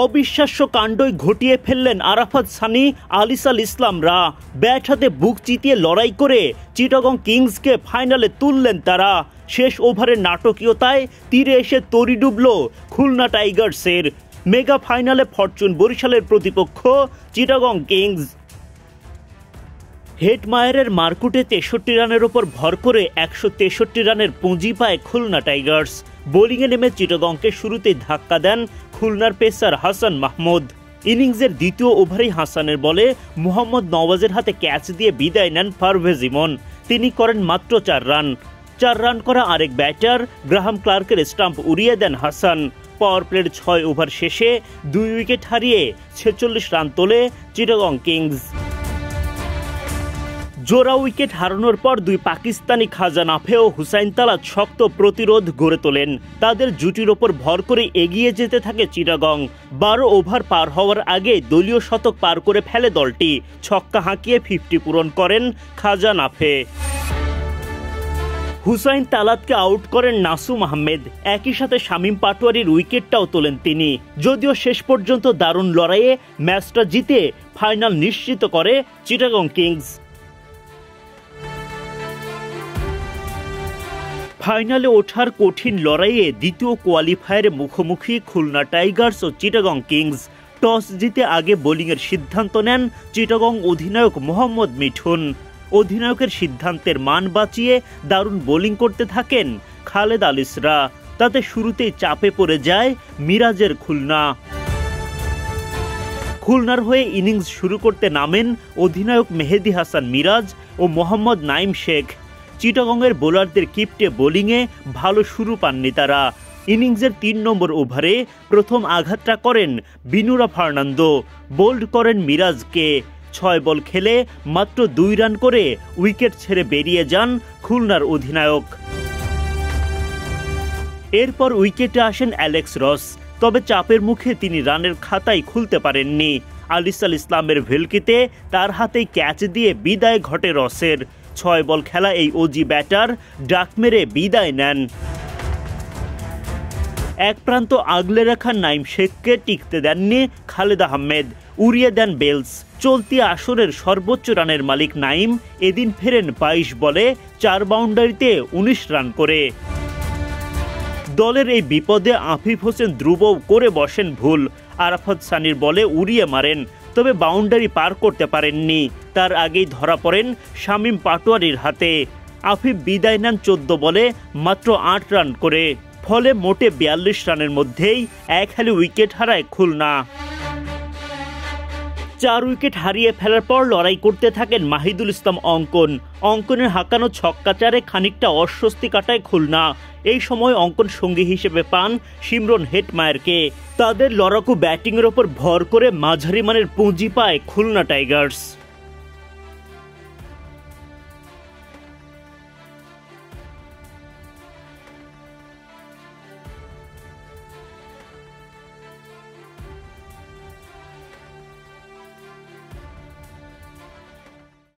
অবিশ্বাস্য কাণ্ডই ঘটিয়ে ফেললেন আরাফাত সানি, আলিসাল ইসলামরা। ব্যাট হাতে বুক চিতিয়ে লড়াই করে চিটাগং কিংসকে ফাইনালে তুললেন তারা। শেষ ওভারের নাটকীয়তায় তীরে এসে তরি ডুবল খুলনা টাইগার্সের। মেগা ফাইনালে ফরচুন বরিশালের প্রতিপক্ষ চিটাগং কিংস। হেটমায়ারের মারকুটে 63 রানের ওপর ভর করে 163 রানের পুঁজি পায় খুলনা টাইগার্স। বোলিংয়ে নেমে চিটাগংকে শুরুতেই ধাক্কা দেন খুলনার পেসার হাসান মাহমুদ। ইনিংসের দ্বিতীয় ওভারেই হাসানের বলে মোহাম্মদ নওয়াজের হাতে ক্যাচ দিয়ে বিদায় নেন পারভেজ ইমন। তিনি করেন মাত্র 4 রান। 4 রান করা আরেক ব্যাটার গ্রাহাম ক্লার্কের স্টাম্প উড়িয়ে দেন হাসান। পাওয়ার প্লের 6 ওভার শেষে 2 উইকেট হারিয়ে 46 রান তোলে চিটাগং কিংস। জোড়া উইকেট হারানোর পর দুই পাকিস্তানি খাজা নাফে ও হুসাইন তালাত শক্ত প্রতিরোধ গড়ে তোলেন। তাদের জুটির ওপর ভর করে এগিয়ে যেতে থাকে চিটাগং। 12 ওভার পার হওয়ার আগে দলীয় শতক পার করে ফেলে দলটি। ছক্কা হাঁকিয়ে 50 পূরণ করেন খাজা নাফে। হুসাইন তালাতকে আউট করেন নাসুম আহমেদ। একই সাথে শামীম পাটোয়ারির উইকেটটাও তোলেন তিনি। যদিও শেষ পর্যন্ত দারুণ লড়াইয়ে ম্যাচটা জিতে ফাইনাল নিশ্চিত করে চিটাগং কিংস। ফাইনালে ওঠার কঠিন লড়াইয়ে দ্বিতীয় কোয়ালিফায়ারে মুখোমুখি খুলনা টাইগার্স ও চিটাগং কিংস। টস জিতে আগে বোলিংয়ের সিদ্ধান্ত নেন চিটাগং অধিনায়ক মোহাম্মদ মিঠুন। অধিনায়কের সিদ্ধান্তের মান বাঁচিয়ে দারুণ বোলিং করতে থাকেন খালেদ আলিসরা। তাতে শুরুতেই চাপে পড়ে যায় মিরাজের খুলনা। খুলনার হয়ে ইনিংস শুরু করতে নামেন অধিনায়ক মেহেদী হাসান মিরাজ ও মোহাম্মদ নাইম শেখ। চিটাগংয়ের বোলারদের কিপ্টে বোলিংয়ে ভালো শুরু পাননি তারা। ইনিংসের 3 নম্বর ওভারে প্রথম আঘাতটা করেন বিনুরা ফার্নান্দো। বোল্ড করেন মিরাজকে। 6 বল খেলে মাত্র 2 রান করে উইকেট ছেড়ে বেরিয়ে যান খুলনার অধিনায়ক। এরপর উইকেটে আসেন অ্যালেক্স রস। তবে চাপের মুখে তিনি রানের খাতায় খুলতে পারেননি। আলিসাল ইসলামের ভেলকিতে তার হাতেই ক্যাচ দিয়ে বিদায় ঘটে রসের। 6 বল খেলা এই ওজি ব্যাটার ডাক মেরে বিদায় নেন। এক প্রান্ত আগলে রাখা নাইম শেখকে টিকতে দেননি খালেদ আহমেদ। উড়িয়ে দেন বেলস। চলতি আসরের সর্বোচ্চ রানের মালিক নাইম এদিন ফেরেন 22 বলে 4 বাউন্ডারিতে 19 রান করে। দলের এই বিপদে আফিফ হোসেন ধ্রুবও করে বসেন ভুল। আরাফাত সানির বলে উড়িয়ে মারেন, তবে বাউন্ডারি পার করতে পারেননি। তার আগেই ধরা পড়েন শামীম পাটোয়ারির হাতে। আফিফ বিদায় নেন 14 বলে মাত্র 8 রান করে। ফলে মোটে 42 রানের মধ্যেই এক হালি উইকেট হারায় খুলনা। 4 উইকেট হারিয়ে ফেলার পর লড়াই করতে থাকেন মাহিদুল ইসলাম অঙ্কন। অঙ্কনের হাঁকানো ছক্কাচারে খানিকটা অস্বস্তি কাটায় খুলনা। এই সময় অঙ্কন সঙ্গী হিসেবে পান শিমরন হেটমায়ারকে। তাদের লড়াকু ব্যাটিংয়ের ওপর ভর করে মাঝারি মানের পুঁজি পায় খুলনা টাইগার্স।